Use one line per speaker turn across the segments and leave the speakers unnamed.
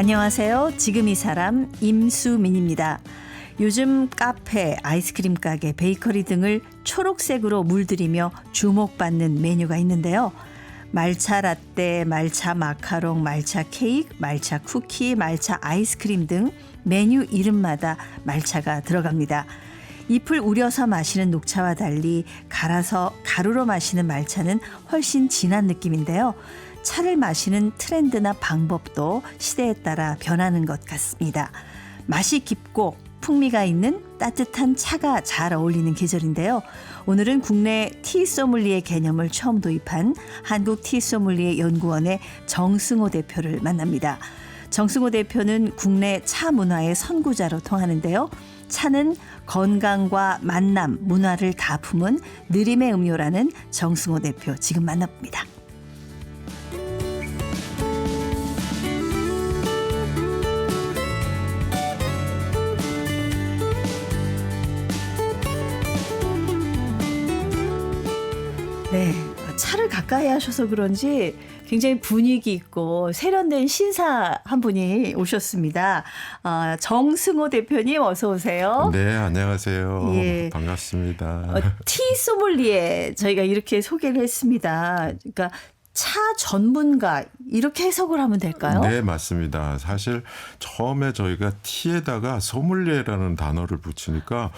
안녕하세요. 지금 이 사람 임수민입니다. 요즘 카페, 아이스크림 가게, 베이커리 등을 초록색으로 물들이며 주목받는 메뉴가 있는데요. 말차 라떼, 말차 마카롱, 말차 케이크, 말차 쿠키, 말차 아이스크림 등 메뉴 이름마다 말차가 들어갑니다. 잎을 우려서 마시는 녹차와 달리 갈아서 가루로 마시는 말차는 훨씬 진한 느낌인데요. 차를 마시는 트렌드나 방법도 시대에 따라 변하는 것 같습니다. 맛이 깊고 풍미가 있는 따뜻한 차가 잘 어울리는 계절인데요. 오늘은 국내 티 소믈리에 개념을 처음 도입한 한국 티 소믈리에 연구원의 정승호 대표를 만납니다. 정승호 대표는 국내 차 문화의 선구자로 통하는데요. 차는 건강과 만남, 문화를 다 품은 느림의 음료라는 정승호 대표 지금 만나봅니다. 네, 차를 가까이 하셔서 그런지 굉장히 분위기 있고 세련된 신사 한 분이 오셨습니다. 정승호 대표님 어서 오세요.
네, 안녕하세요.
예.
반갑습니다.
티 소믈리에 저희가 이렇게 소개를 했습니다. 그러니까 차 전문가 이렇게 해석을 하면 될까요?
네, 맞습니다. 사실 처음에 저희가 티에다가 소믈리에라는 단어를 붙이니까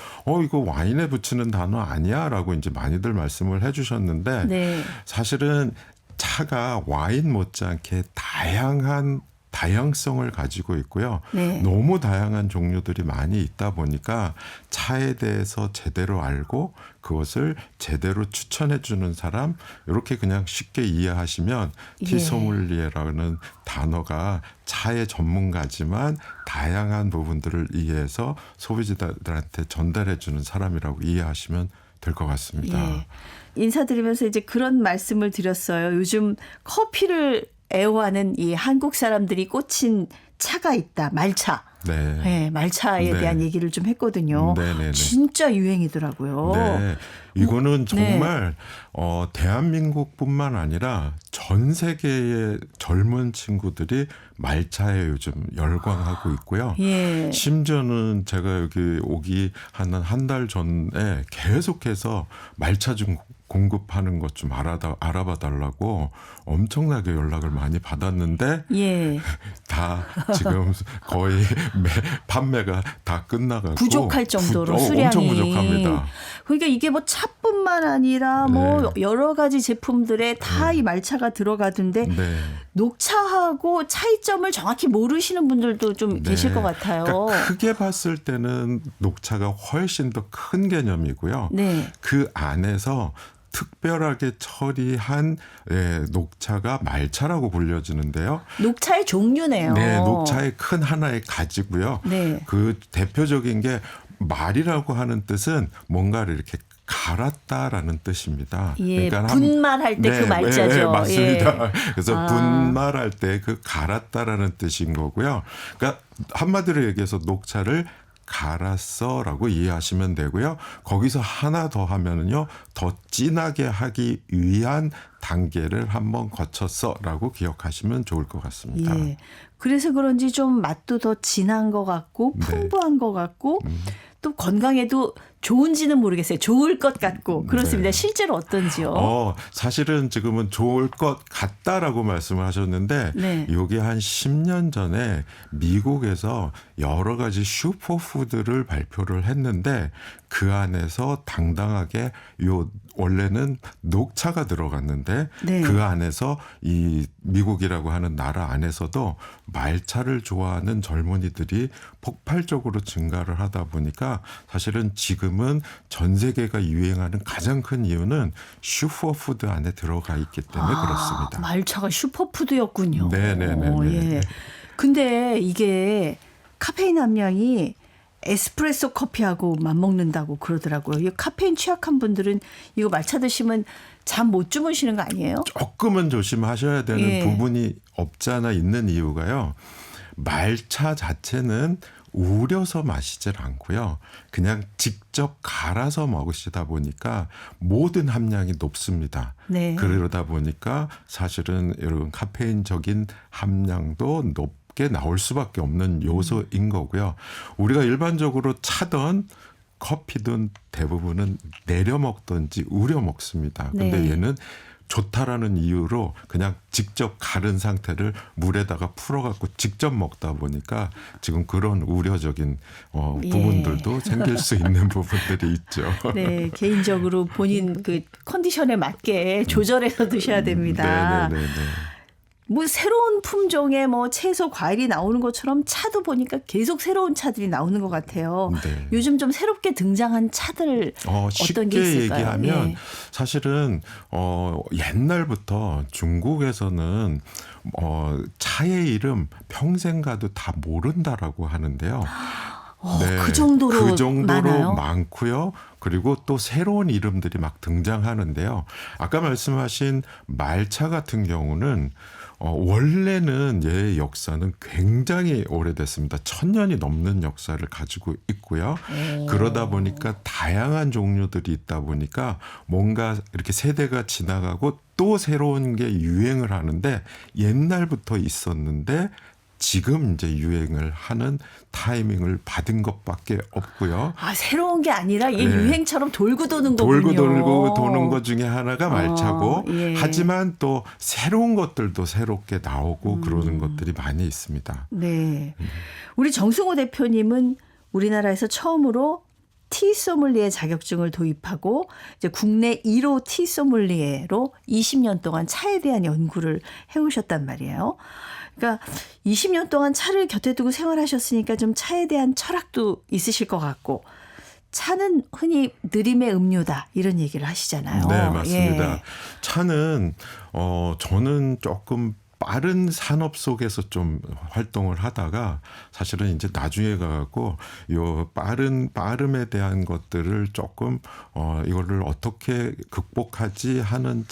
이거 와인에 붙이는 단어 아니야? 라고 이제 많이들 말씀을 해 주셨는데
네.
사실은 차가 와인 못지않게 다양성을 가지고 있고요.
네.
너무 다양한 종류들이 많이 있다 보니까 차에 대해서 제대로 알고 그것을 제대로 추천해 주는 사람, 이렇게 그냥 쉽게 이해하시면 티 소믈리에라는 단어가 차의 전문가지만 다양한 부분들을 이해해서 소비자들한테 전달해 주는 사람이라고 이해하시면 될 것 같습니다.
예. 인사드리면서 이제 그런 말씀을 드렸어요. 요즘 커피를 애호하는 이 한국 사람들이 꽂힌 차가 있다. 말차.
네.
네, 말차에
네.
대한 얘기를 좀 했거든요.
네네네.
진짜 유행이더라고요.
네. 이거는 정말 대한민국뿐만 아니라 전 세계의 젊은 친구들이 말차에 요즘 열광하고 있고요.
예.
심지어는 제가 여기 오기 한 달 전에 계속해서 말차 좀 공급하는 것 좀 알아봐 달라고 엄청나게 연락을 많이 받았는데
예.
다 지금 거의 판매가 다 끝나가고
부족할 정도로 수량이.
엄청 부족합니다.
그러니까 이게 뭐 차뿐만 아니라 뭐 여러 가지 제품들에 다 이 말차가 들어가던데
네.
녹차하고 차이점을 정확히 모르시는 분들도 좀 계실 것 같아요.
그러니까 크게 봤을 때는 녹차가 훨씬 더 큰 개념이고요.
네.
그 안에서 특별하게 처리한 녹차가 말차라고 불려지는데요.
녹차의 종류네요.
네, 녹차의 큰 하나의 가지고요.
네.
그 대표적인 게 말이라고 하는 뜻은 뭔가를 이렇게 갈았다라는 뜻입니다.
예,
그러니까
분말할 때 그 말자죠.
네, 맞습니다.
예.
그래서 분말할 때 그 갈았다라는 뜻인 거고요. 그러니까 한마디로 얘기해서 녹차를 갈았어라고 이해하시면 되고요. 거기서 하나 더 하면은요, 더 진하게 하기 위한 단계를 한번 거쳤어라고 기억하시면 좋을 것 같습니다.
예. 그래서 그런지 좀 맛도 더 진한 것 같고 풍부한 것 같고 또 건강에도 좋은지는 모르겠어요. 좋을 것 같고 그렇습니다.
네.
실제로 어떤지요?
사실은 지금은 좋을 것 같다라고 말씀을 하셨는데
네.
이게 한 10년 전에 미국에서 여러 가지 슈퍼푸드를 발표를 했는데 그 안에서 당당하게 원래는 녹차가 들어갔는데
네.
그 안에서 이 미국이라고 하는 나라 안에서도 말차를 좋아하는 젊은이들이 폭발적으로 증가를 하다 보니까 사실은 지금은 전 세계가 유행하는 가장 큰 이유는 슈퍼푸드 안에 들어가 있기 때문에 그렇습니다.
말차가 슈퍼푸드였군요.
네네네.
예. 근데 이게 카페인 함량이 에스프레소 커피하고 맞먹는다고 그러더라고요. 이 카페인 취약한 분들은 이거 말차 드시면 잠 못 주무시는 거 아니에요?
조금은 조심하셔야 되는 부분이 없지 않아 있는 이유가요. 말차 자체는 우려서 마시질 않고요. 그냥 직접 갈아서 먹으시다 보니까 모든 함량이 높습니다.
네.
그러다 보니까 사실은 이런 카페인적인 함량도 높고 게 나올 수밖에 없는 요소인 거고요. 우리가 일반적으로 차든 커피든 대부분은 내려 먹든지 우려 먹습니다. 근데
네.
얘는 좋다라는 이유로 그냥 직접 갈은 상태를 물에다가 풀어갖고 직접 먹다 보니까 지금 그런 우려적인 부분들도 생길 수 있는 부분들이 있죠.
네, 개인적으로 본인 그 컨디션에 맞게 조절해서 드셔야 됩니다.
네네네.
뭐 새로운 품종의 뭐 채소, 과일이 나오는 것처럼 차도 보니까 계속 새로운 차들이 나오는 것 같아요.
네.
요즘 좀 새롭게 등장한 차들 어떤 게
쉽게
있을까요?
얘기하면
예.
사실은 옛날부터 중국에서는 차의 이름 평생 가도 다 모른다라고 하는데요.
그 정도로 많아요?
많고요. 그리고 또 새로운 이름들이 막 등장하는데요. 아까 말씀하신 말차 같은 경우는 원래는 얘의 역사는 굉장히 오래됐습니다. 1000년이 넘는 역사를 가지고 있고요. 그러다 보니까 다양한 종류들이 있다 보니까 뭔가 이렇게 세대가 지나가고 또 새로운 게 유행을 하는데 옛날부터 있었는데 지금 이제 유행을 하는 타이밍을 받은 것밖에 없고요.
아, 새로운 게 아니라 이게
네.
유행처럼 돌고 도는 거군요.
돌고 도는 것 중에 하나가 말차고
예.
하지만 또 새로운 것들도 새롭게 나오고 그러는 것들이 많이 있습니다.
네. 우리 정승호 대표님은 우리나라에서 처음으로 티 소믈리에 자격증을 도입하고 이제 국내 1호 티 소믈리에로 20년 동안 차에 대한 연구를 해오셨단 말이에요. 그러니까 20년 동안 차를 곁에 두고 생활하셨으니까 좀 차에 대한 철학도 있으실 것 같고 차는 흔히 느림의 음료다 이런 얘기를 하시잖아요.
네, 맞습니다.
예.
차는 저는 조금 빠른 산업 속에서 좀 활동을 하다가 사실은 이제 나중에 가고 요 빠름에 대한 것들을 조금 이거를 어떻게 극복하지 하는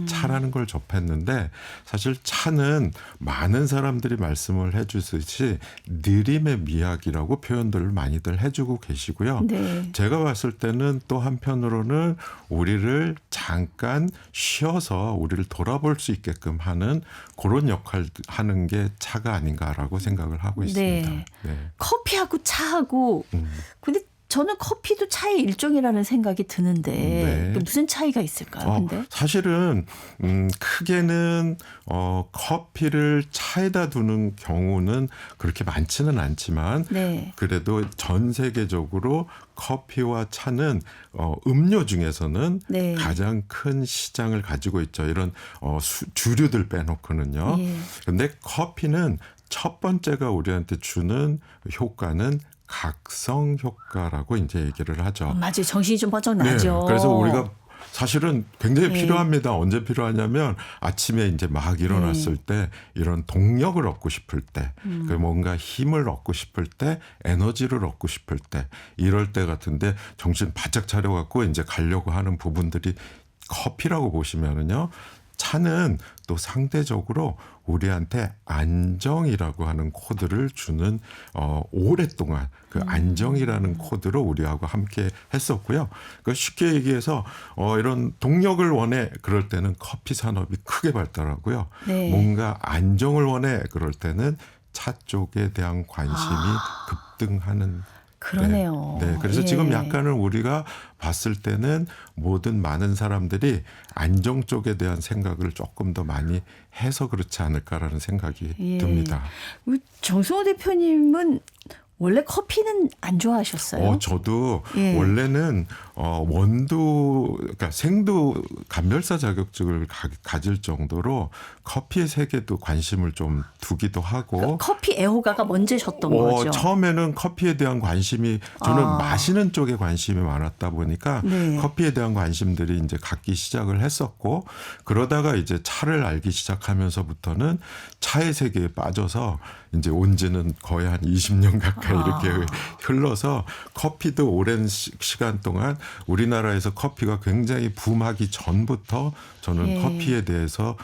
차라는 걸 접했는데 사실 차는 많은 사람들이 말씀을 해주듯이 느림의 미학이라고 표현들을 많이들 해주고 계시고요.
네.
제가 봤을 때는 또 한편으로는 우리를 잠깐 쉬어서 우리를 돌아볼 수 있게끔 하는 그런 역할 하는 게 차가 아닌가라고 생각을 하고 있습니다.
네.
네.
커피하고 차하고 근데 저는 커피도 차의 일종이라는 생각이 드는데
네.
무슨 차이가 있을까요? 근데
사실은 크게는 커피를 차에다 두는 경우는 그렇게 많지는 않지만
네.
그래도 전 세계적으로 커피와 차는 음료 중에서는
네.
가장 큰 시장을 가지고 있죠. 이런 주류들 빼놓고는요. 그런데 커피는 첫 번째가 우리한테 주는 효과는 각성 효과라고 이제 얘기를 하죠.
맞아요. 정신이 좀 번쩍 나죠.
네, 그래서 우리가 사실은 굉장히
네.
필요합니다. 언제 필요하냐면 아침에 이제 막 일어났을 때 이런 동력을 얻고 싶을 때, 그 뭔가 힘을 얻고 싶을 때, 에너지를 얻고 싶을 때, 이럴 때 같은데 정신 바짝 차려갖고 이제 가려고 하는 부분들이 커피라고 보시면은요. 차는 또 상대적으로 우리한테 안정이라고 하는 코드를 주는 오랫동안 그 안정이라는 코드로 우리하고 함께 했었고요. 그러니까 쉽게 얘기해서 이런 동력을 원해 그럴 때는 커피 산업이 크게 발달하고요.
네.
뭔가 안정을 원해 그럴 때는 차 쪽에 대한 관심이 급등하는
그러네요.
네. 그래서
예.
지금 약간은 우리가 봤을 때는 모든 많은 사람들이 안정 쪽에 대한 생각을 조금 더 많이 해서 그렇지 않을까라는 생각이 듭니다.
정승호 대표님은 원래 커피는 안 좋아하셨어요?
저도
예.
원래는 원두, 그러니까 생두 감별사 자격증을 가질 정도로 커피의 세계도 관심을 좀 두기도 하고.
그러니까 커피 애호가가 먼저셨던 거죠.
처음에는 커피에 대한 관심이 저는 마시는 쪽에 관심이 많았다 보니까
네.
커피에 대한 관심들이 이제 갖기 시작을 했었고 그러다가 이제 차를 알기 시작하면서부터는 차의 세계에 빠져서 이제 온 지는 거의 한 20년 가까이 이렇게 흘러서 커피도 오랜 시간 동안 우리나라에서 커피가 굉장히 붐하기 전부터 저는
예.
커피에 대해서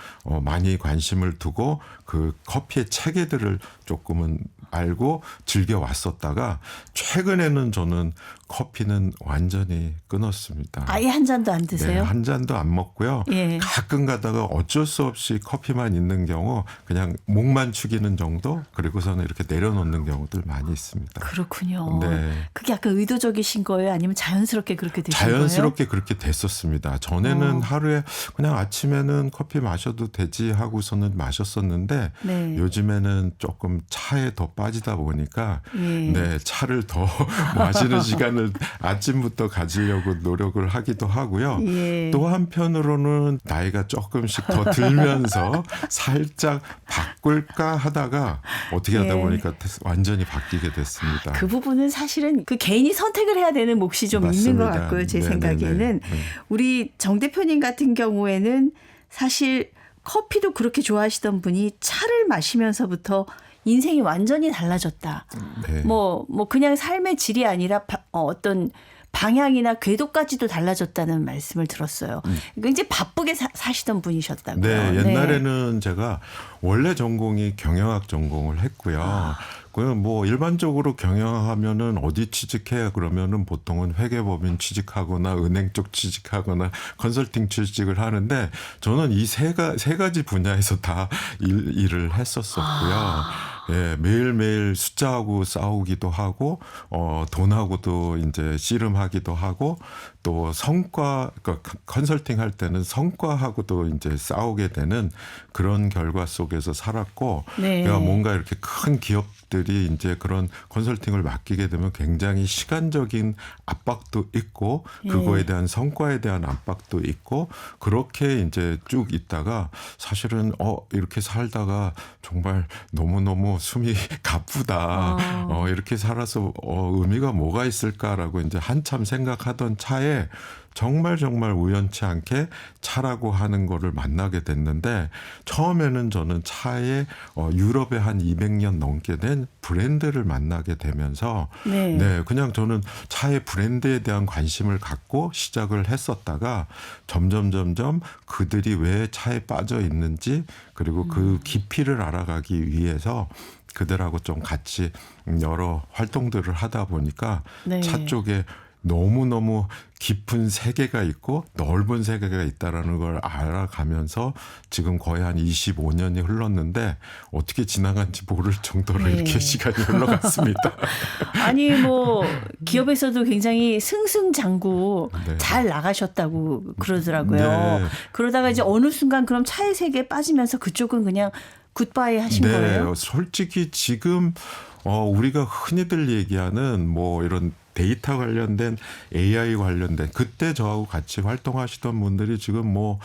많이 관심을 두고 그 커피의 체계들을 조금은 알고 즐겨 왔었다가 최근에는 저는 커피는 완전히 끊었습니다.
아예 한 잔도 안 드세요?
네, 한 잔도 안 먹고요.
예.
가끔 가다가 어쩔 수 없이 커피만 있는 경우 그냥 목만 축이는 정도 그리고서는 이렇게 내려놓는 경우들 많이 있습니다.
그렇군요.
네.
그게 약간 의도적이신 거예요? 아니면 자연스럽게 그렇게 되신 거예요?
자연스럽게 그렇게 됐었습니다. 전에는 하루에 그냥 아침에는 커피 마셔도 되지 하고서는 마셨었는데
네.
요즘에는 조금 차에 더 빠지다 보니까
예.
네, 차를 더 마시는 시간을 아침부터 가지려고 노력을 하기도 하고요.
예.
또 한편으로는 나이가 조금씩 더 들면서 살짝 바꿀까 하다가 어떻게 하다
예.
보니까 완전히 바뀌게 됐습니다.
그 부분은 사실은 그 개인이 선택을 해야 되는 몫이 좀 있는 것
맞습니다.
같고요. 제
네네네.
생각에는.
네.
우리 정 대표님 같은 경우에는 사실 커피도 그렇게 좋아하시던 분이 차를 마시면서부터 인생이 완전히 달라졌다.
네.
뭐 그냥 삶의 질이 아니라 어떤 방향이나 궤도까지도 달라졌다는 말씀을 들었어요. 굉장히 바쁘게 사시던 분이셨다고요.
네, 옛날에는 제가 원래 전공이 경영학 전공을 했고요. 그냥 뭐 일반적으로 경영하면은 어디 취직해 그러면은 보통은 회계법인 취직하거나 은행 쪽 취직하거나 컨설팅 취직을 하는데 저는 이 세 가지 분야에서 다 일을 했었었고요. 예, 매일매일 숫자하고 싸우기도 하고, 돈하고도 이제 씨름하기도 하고, 또 성과, 그러니까 컨설팅 할 때는 성과하고도 이제 싸우게 되는 그런 결과 속에서 살았고,
네.
그러니까 뭔가 이렇게 큰 기업들이 이제 그런 컨설팅을 맡기게 되면 굉장히 시간적인 압박도 있고, 그거에 대한 성과에 대한 압박도 있고, 그렇게 이제 쭉 있다가 사실은, 이렇게 살다가 정말 너무너무 숨이 가쁘다. 이렇게 살아서 의미가 뭐가 있을까라고 이제 한참 생각하던 차에 정말 우연치 않게 차라고 하는 거를 만나게 됐는데 처음에는 저는 차에 유럽에 한 200년 넘게 된 브랜드를 만나게 되면서 네, 그냥 저는 차의 브랜드에 대한 관심을 갖고 시작을 했었다가 점점 그들이 왜 차에 빠져 있는지 그리고 그 깊이를 알아가기 위해서 그들하고 좀 같이 여러 활동들을 하다 보니까
네.
차 쪽에 너무너무 깊은 세계가 있고 넓은 세계가 있다라는 걸 알아가면서 지금 거의 한 25년이 흘렀는데 어떻게 지나간지 모를 정도로
네.
이렇게 시간이 흘러갔습니다.
아니 뭐 기업에서도 굉장히 승승장구
네.
잘 나가셨다고 그러더라고요.
네.
그러다가 이제 어느 순간 그럼 차의 세계에 빠지면서 그쪽은 그냥 굿바이 하신
네,
거예요?
솔직히 지금 우리가 흔히들 얘기하는 뭐 이런 데이터 관련된 AI 관련된 그때 저하고 같이 활동하시던 분들이 지금 뭐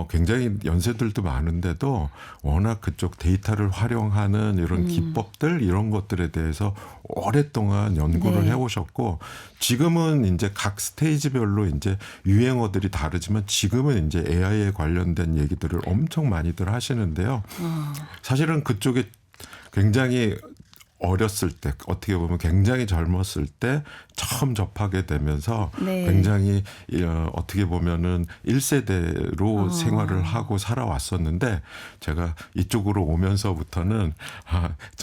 굉장히 연세들도 많은데도 워낙 그쪽 데이터를 활용하는 이런 기법들 이런 것들에 대해서 오랫동안 연구를
네.
해오셨고 지금은 이제 각 스테이지별로 이제 유행어들이 다르지만 지금은 이제 AI에 관련된 얘기들을 엄청 많이들 하시는데요. 사실은 그쪽에 굉장히 어렸을 때 어떻게 보면 굉장히 젊었을 때 처음 접하게 되면서
네.
굉장히 어떻게 보면은 1세대로 생활을 하고 살아왔었는데 제가 이쪽으로 오면서부터는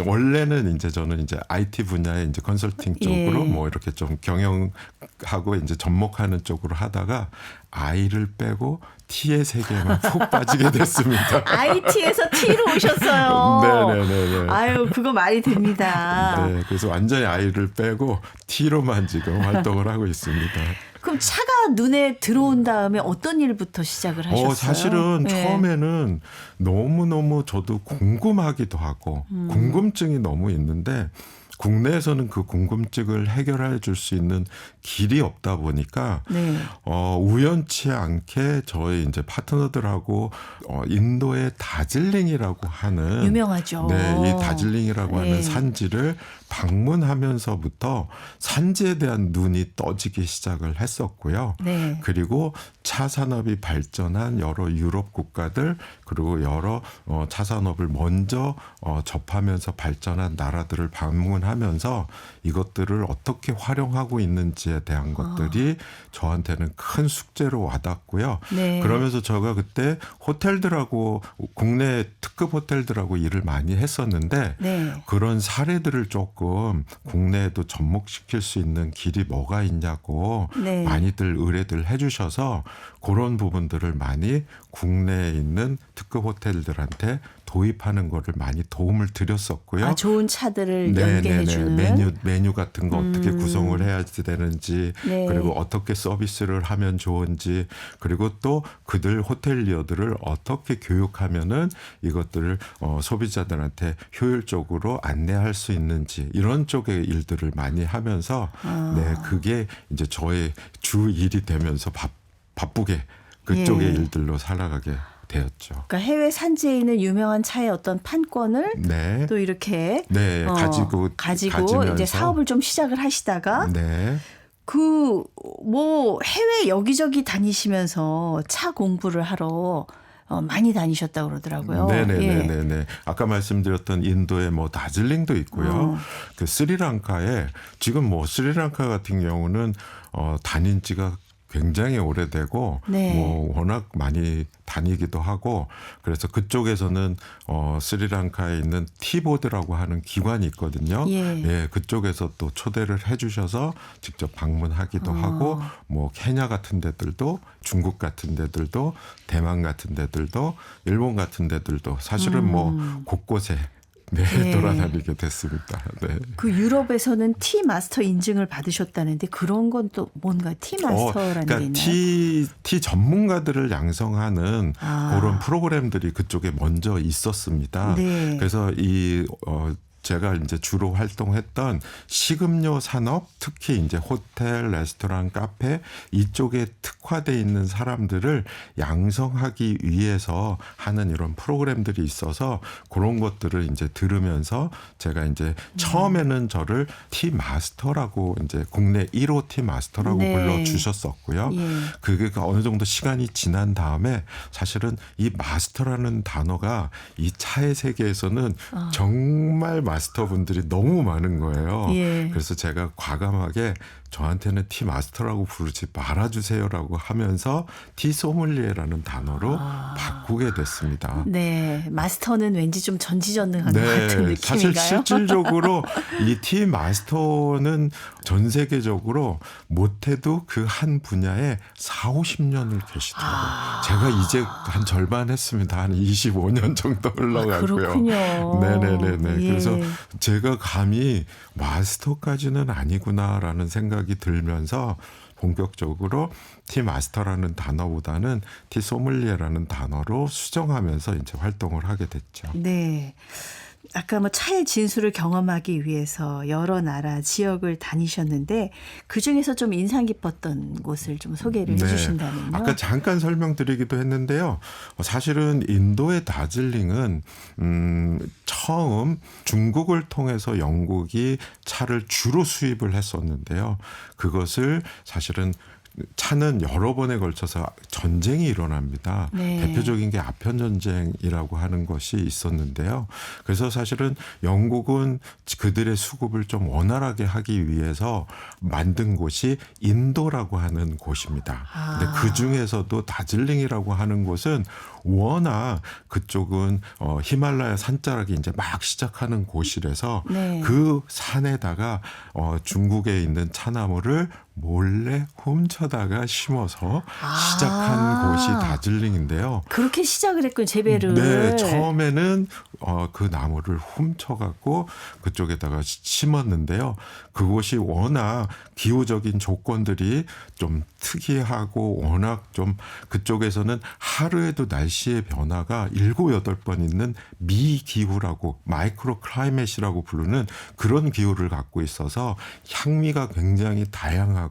원래는 이제 저는 이제 IT 분야의 이제 컨설팅 쪽으로
예.
뭐 이렇게 좀 경영하고 이제 접목하는 쪽으로 하다가 아이를 빼고 T의 세계에만 푹 빠지게 됐습니다.
IT에서 T로 오셨어요.
네네네.
아유, 그거 말이 됩니다.
네, 그래서 완전히 아이를 빼고 T로만 지금 활동을 하고 있습니다.
그럼 차가 눈에 들어온 다음에 어떤 일부터 시작을 하셨어요?
사실은
네.
처음에는 너무너무 저도 궁금하기도 하고 궁금증이 너무 있는데 국내에서는 그 궁금증을 해결해 줄 수 있는 길이 없다 보니까
네.
우연치 않게 저희 이제 파트너들하고 인도의 다즐링이라고 하는
유명하죠.
네, 이 다즐링이라고
네.
하는 산지를 방문하면서부터 산지에 대한 눈이 떠지기 시작을 했었고요.
네.
그리고 차 산업이 발전한 여러 유럽 국가들 그리고 여러 차 산업을 먼저 접하면서 발전한 나라들을 방문하면서 이것들을 어떻게 활용하고 있는지에 대한 것들이 저한테는 큰 숙제로 와닿고요.
네.
그러면서 제가 그때 호텔들하고 국내 특급 호텔들하고 일을 많이 했었는데
네.
그런 사례들을 조금 국내에도 접목시킬 수 있는 길이 뭐가 있냐고
네.
많이들 의뢰들 해주셔서 그런 부분들을 많이 국내에 있는 특급 호텔들한테 도입하는 거를 많이 도움을 드렸었고요.
아, 좋은 차들을 연계해 주는
메뉴 같은 거 어떻게 구성을 해야 되는지
네.
그리고 어떻게 서비스를 하면 좋은지 그리고 또 그들 호텔리어들을 어떻게 교육하면은 이것들을 소비자들한테 효율적으로 안내할 수 있는지 이런 쪽의 일들을 많이 하면서 네, 그게 이제 저의 주 일이 되면서 바쁘게 그쪽의
예.
일들로 살아가게 되었죠.
그러니까 해외 산지에 있는 유명한 차의 어떤 판권을
네.
또 이렇게
네, 가지고
이제 사업을 좀 시작을 하시다가
네.
그 뭐 해외 여기저기 다니시면서 차 공부를 하러 많이 다니셨다고 그러더라고요.
네네네네.
예.
아까 말씀드렸던 인도의 뭐 다즐링도 있고요. 그 스리랑카에 지금 뭐 스리랑카 같은 경우는 다닌 지가 굉장히 오래되고
네.
뭐 워낙 많이 다니기도 하고 그래서 그쪽에서는 스리랑카에 있는 티보드라고 하는 기관이 있거든요.
예.
예, 그쪽에서 또 초대를 해주셔서 직접 방문하기도 하고 뭐 케냐 같은 데들도 중국 같은 데들도 대만 같은 데들도 일본 같은 데들도 사실은 뭐 곳곳에 네,
네.
돌아다니게 됐습니다. 네.
그 유럽에서는 티 마스터 인증을 받으셨다는데 그런 건 또 뭔가 티 마스터라는
그러니까
게 있나요?
티 전문가들을 양성하는 그런 프로그램들이 그쪽에 먼저 있었습니다.
네.
그래서 제가 이제 주로 활동했던 식음료 산업, 특히 이제 호텔, 레스토랑, 카페 이쪽에 특화돼 있는 사람들을 양성하기 위해서 하는 이런 프로그램들이 있어서 그런 것들을 이제 들으면서 제가 이제 처음에는 저를 티 마스터라고 이제 국내 1호 티 마스터라고
네.
불러 주셨었고요.
예.
그게 어느 정도 시간이 지난 다음에 사실은 이 마스터라는 단어가 이 차의 세계에서는 정말 마스터분들이 너무 많은 거예요.
예.
그래서 제가 과감하게 저한테는 티 마스터라고 부르지 말아주세요라고 하면서 티 소믈리에라는 단어로 바꾸게 됐습니다.
네, 마스터는 왠지 좀 전지전능한 것 같은 느낌인가요?
사실 실질적으로 이 티 마스터는 전 세계적으로 못해도 그 한 분야에 40-50년을 계시더라고요. 제가 이제 한 절반 했습니다. 한 25년 정도 흘러가고요.
그렇군요.
네네네.
예.
그래서 제가 감히 마스터까지는 아니구나라는 생각이 들면서 본격적으로 티 마스터라는 단어보다는 티 소믈리에라는 단어로 수정하면서 이제 활동을 하게 됐죠.
네. 아까 뭐 차의 진수를 경험하기 위해서 여러 나라 지역을 다니셨는데 그중에서 좀 인상 깊었던 곳을 좀 소개를 해 주신다면요.
아까 잠깐 설명드리기도 했는데요. 사실은 인도의 다즐링은 처음 중국을 통해서 영국이 차를 주로 수입을 했었는데요. 그것을 사실은 차는 여러 번에 걸쳐서 전쟁이 일어납니다.
네.
대표적인 게 아편 전쟁이라고 하는 것이 있었는데요. 그래서 사실은 영국은 그들의 수급을 좀 원활하게 하기 위해서 만든 곳이 인도라고 하는 곳입니다. 근데 그 중에서도 다즐링이라고 하는 곳은 워낙 그쪽은 히말라야 산자락이 이제 막 시작하는 곳이라서
네.
그 산에다가 중국에 있는 차나무를 몰래 훔쳐다가 심어서 시작한 곳이 다즐링인데요.
그렇게 시작을 했군요, 재배를.
네, 처음에는 그 나무를 훔쳐갖고 그쪽에다가 심었는데요. 그곳이 워낙 기후적인 조건들이 좀 특이하고 워낙 좀 그쪽에서는 하루에도 날씨의 변화가 7, 8번 있는 미기후라고 마이크로 클라이met이라고 부르는 그런 기후를 갖고 있어서 향미가 굉장히 다양하고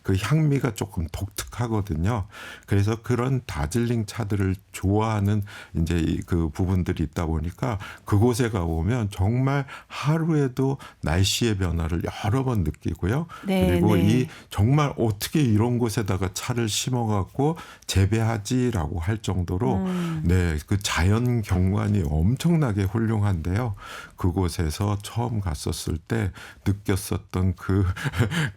그 향미가 조금 독특한 익숙하거든요. 그래서 그런 다즐링 차들을 좋아하는 이제 그 부분들이 있다 보니까 그곳에 가보면 정말 하루에도 날씨의 변화를 여러 번 느끼고요.
네,
그리고
네.
이 정말 어떻게 이런 곳에다가 차를 심어갖고 재배하지라고 할 정도로 네, 그 자연 경관이 엄청나게 훌륭한데요. 그곳에서 처음 갔었을 때 느꼈었던 그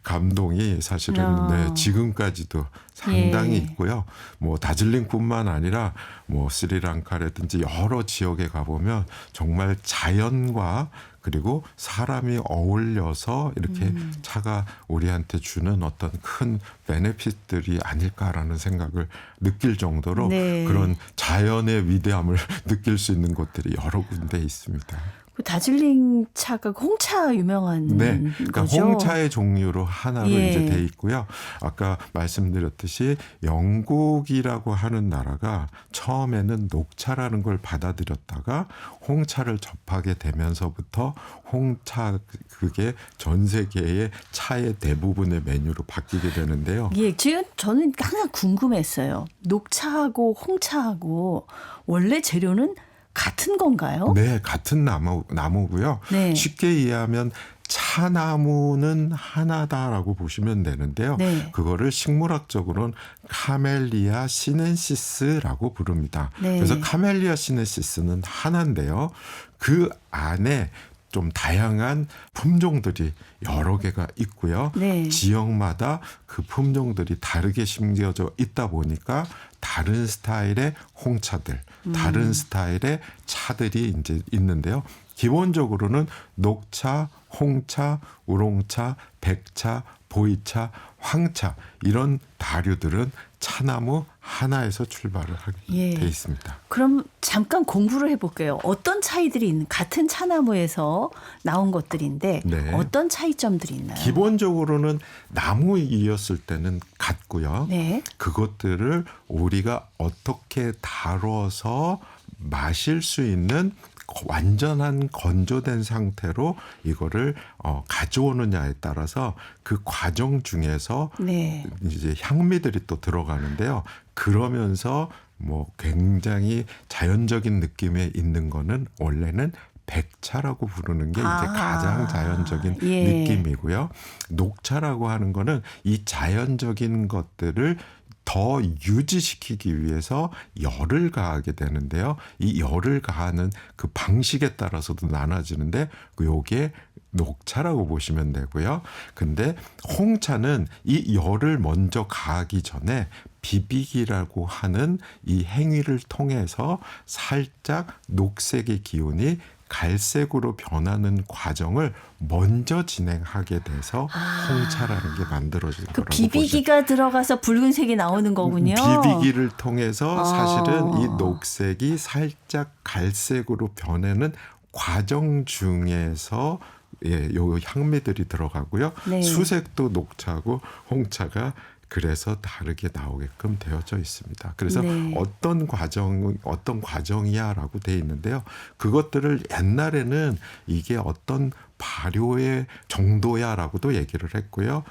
감동이 사실은 네, 지금까지도 상당히
예.
있고요. 뭐 다즐링뿐만 아니라 뭐 스리랑카라든지 여러 지역에 가보면 정말 자연과 그리고 사람이 어울려서 이렇게 차가 우리한테 주는 어떤 큰 베네핏들이 아닐까라는 생각을 느낄 정도로
네.
그런 자연의 위대함을 느낄 수 있는 곳들이 여러 군데 있습니다.
그 다즐링 차가 홍차 유명한
네, 그러니까
거죠?
홍차의 종류로 하나로
예.
이제 돼 있고요. 아까 말씀드렸듯이 영국이라고 하는 나라가 처음에는 녹차라는 걸 받아들였다가 홍차를 접하게 되면서부터 홍차 그게 전 세계의 차의 대부분의 메뉴로 바뀌게 되는데요.
예, 지금 저는 항상 궁금했어요. 녹차하고 홍차하고 원래 재료는 같은 건가요?
네, 같은 나무고요.
네.
쉽게 이해하면 차나무는 하나다라고 보시면 되는데요.
네.
그거를 식물학적으로는 카멜리아 시넨시스라고 부릅니다.
네.
그래서 카멜리아 시넨시스는 하나인데요. 그 안에 좀 다양한 품종들이 여러 개가 있고요.
네.
지역마다 그 품종들이 다르게 심겨져 있다 보니까 다른 스타일의 홍차들, 다른 스타일의 차들이 이제 있는데요. 기본적으로는 녹차, 홍차, 우롱차, 백차, 보이차, 황차 이런 다류들은 차나무 하나에서 출발을 하게
예.
돼 있습니다.
그럼 잠깐 공부를 해볼게요. 어떤 차이들이 있는 같은 차나무에서 나온 것들인데
네.
어떤 차이점들이 있나요?
기본적으로는 나무이었을 때는 같고요.
네.
그것들을 우리가 어떻게 다뤄서 마실 수 있는 완전한 건조된 상태로 이거를 가져오느냐에 따라서 그 과정 중에서
네.
이제 향미들이 또 들어가는데요. 그러면서 뭐 굉장히 자연적인 느낌에 있는 거는 원래는 백차라고 부르는 게 이제 가장 자연적인
예.
느낌이고요. 녹차라고 하는 거는 이 자연적인 것들을 더 유지시키기 위해서 열을 가하게 되는데요. 이 열을 가하는 그 방식에 따라서도 나눠지는데 요게 녹차라고 보시면 되고요. 근데 홍차는 이 열을 먼저 가하기 전에 비비기라고 하는 이 행위를 통해서 살짝 녹색의 기운이 갈색으로 변하는 과정을 먼저 진행하게 돼서 홍차라는 게 만들어진
그
거라고
비비기가 들어가서 붉은색이 나오는 거군요.
비비기를 통해서 사실은 이 녹색이 살짝 갈색으로 변하는 과정 중에서 예, 요 향미들이 들어가고요.
네.
수색도 녹차고 홍차가 그래서 다르게 나오게끔 되어져 있습니다. 그래서
네.
어떤 과정이야라고 돼 있는데요. 그것들을 옛날에는 이게 어떤 발효의 정도야라고도 얘기를 했고요.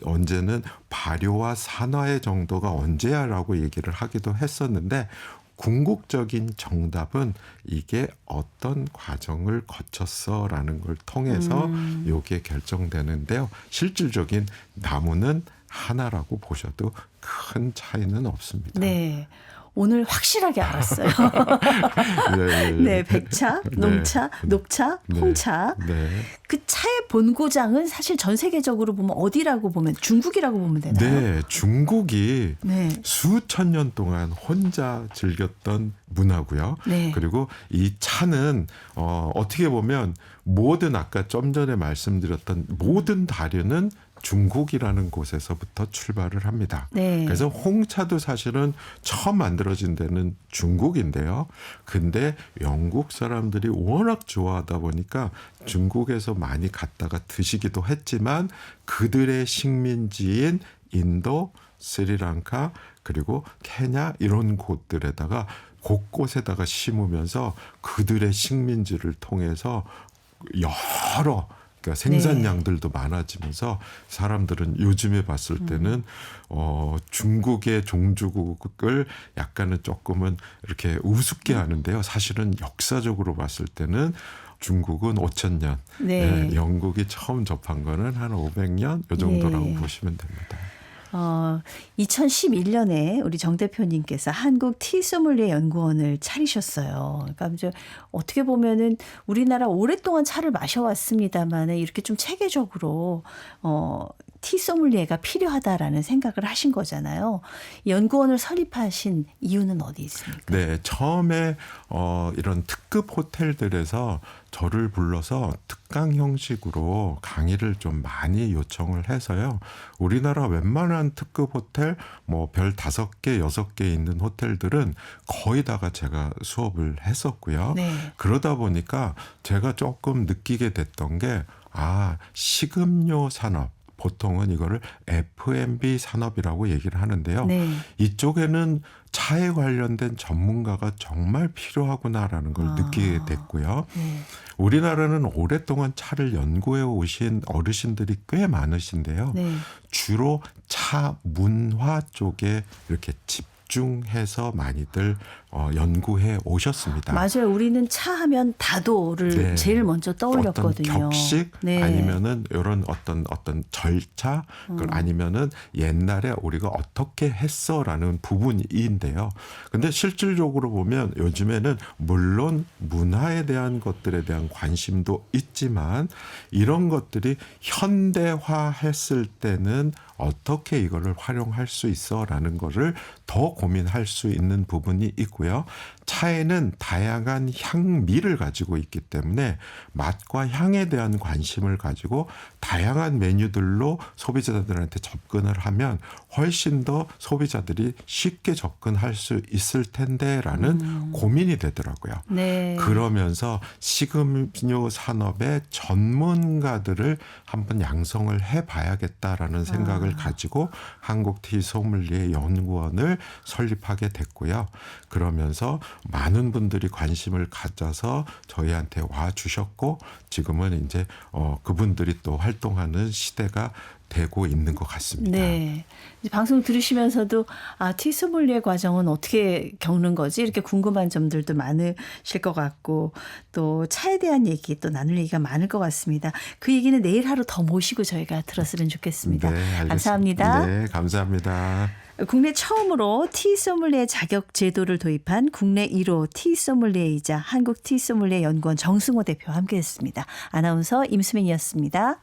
언제는 발효와 산화의 정도가 언제야라고 얘기를 하기도 했었는데 궁극적인 정답은 이게 어떤 과정을 거쳤어라는 걸 통해서 이게 결정되는데요. 실질적인 나무는 하나라고 보셔도 큰 차이는 없습니다.
네. 오늘 확실하게 알았어요.
네,
네, 백차, 농차, 녹차,
네.
홍차.
네.
그 차의 본고장은 사실 전 세계적으로 보면 어디라고 보면 중국이라고 보면 되나요?
네, 중국이
네.
수천 년 동안 혼자 즐겼던 문화고요.
네.
그리고 이 차는 어떻게 보면 모든 아까 좀 전에 말씀드렸던 모든 다류는 중국이라는 곳에서부터 출발을 합니다.
네.
그래서 홍차도 사실은 처음 만들어진 데는 중국인데요. 근데 영국 사람들이 워낙 좋아하다 보니까 중국에서 많이 갔다가 드시기도 했지만 그들의 식민지인 인도, 스리랑카 그리고 케냐 이런 곳들에다가 곳곳에다가 심으면서 그들의 식민지를 통해서 여러 그러니까 생산량들도 많아지면서 사람들은 요즘에 봤을 때는 중국의 종주국을 약간은 조금은 이렇게 우습게 하는데요. 사실은 역사적으로 봤을 때는 중국은 5,000년,
네.
영국이 처음 접한 거는 한 500년 요 정도라고
예.
보시면 됩니다.
2011년에 우리 정 대표님께서 한국 티소믈리에 연구원을 차리셨어요. 그러니까 이제 어떻게 보면은 우리나라 오랫동안 차를 마셔왔습니다만 이렇게 좀 체계적으로 티소믈리에가 필요하다라는 생각을 하신 거잖아요. 연구원을 설립하신 이유는 어디 있습니까?
네, 처음에 이런 특급 호텔들에서 저를 불러서 특강 형식으로 강의를 좀 많이 요청을 해서요. 우리나라 웬만한 특급 호텔 뭐 별 5개, 6개 있는 호텔들은 거의 다가 제가 수업을 했었고요.
네.
그러다 보니까 제가 조금 느끼게 됐던 게 식음료 산업 보통은 이거를 F&B 산업이라고 얘기를 하는데요.
네.
이쪽에는 차에 관련된 전문가가 정말 필요하구나라는 걸 느끼게 됐고요.
네.
우리나라는 오랫동안 차를 연구해 오신 어르신들이 꽤 많으신데요.
네.
주로 차 문화 쪽에 이렇게 집중해서 많이들 연구해 오셨습니다.
맞아요. 우리는 차 하면 다도를
네.
제일 먼저 떠올렸거든요.
어떤 격식
네.
아니면은 이런 어떤 절차 아니면은 옛날에 우리가 어떻게 했어라는 부분인데요. 근데 실질적으로 보면 요즘에는 물론 문화에 대한 것들에 대한 관심도 있지만 이런 것들이 현대화했을 때는 어떻게 이거를 활용할 수 있어라는 거를 더 고민할 수 있는 부분이 있고요. 차에는 다양한 향미를 가지고 있기 때문에 맛과 향에 대한 관심을 가지고 다양한 메뉴들로 소비자들한테 접근을 하면 훨씬 더 소비자들이 쉽게 접근할 수 있을 텐데라는 고민이 되더라고요.
네.
그러면서 식음료 산업의 전문가들을 한번 양성을 해봐야겠다라는 생각을 가지고 한국 티소믈리에 연구원을 설립하게 됐고요. 그러면서 많은 분들이 관심을 가져서 저희한테 와 주셨고 지금은 이제 그분들이 또 활동하는 시대가 되고 있는 것 같습니다.
네. 이제 방송 들으시면서도 티소믈리에 과정은 어떻게 겪는 거지? 이렇게 궁금한 점들도 많으실 것 같고 또 차에 대한 얘기 또 나눌 얘기가 많을 것 같습니다. 그 얘기는 내일 하루 더 모시고 저희가 들었으면 좋겠습니다.
네, 알겠습니다.
감사합니다.
네, 감사합니다.
국내 처음으로 티소믈리에 자격 제도를 도입한 국내 1호 티소믈리에이자 한국 티소믈리에 연구원 정승호 대표와 함께했습니다. 아나운서 임수민이었습니다.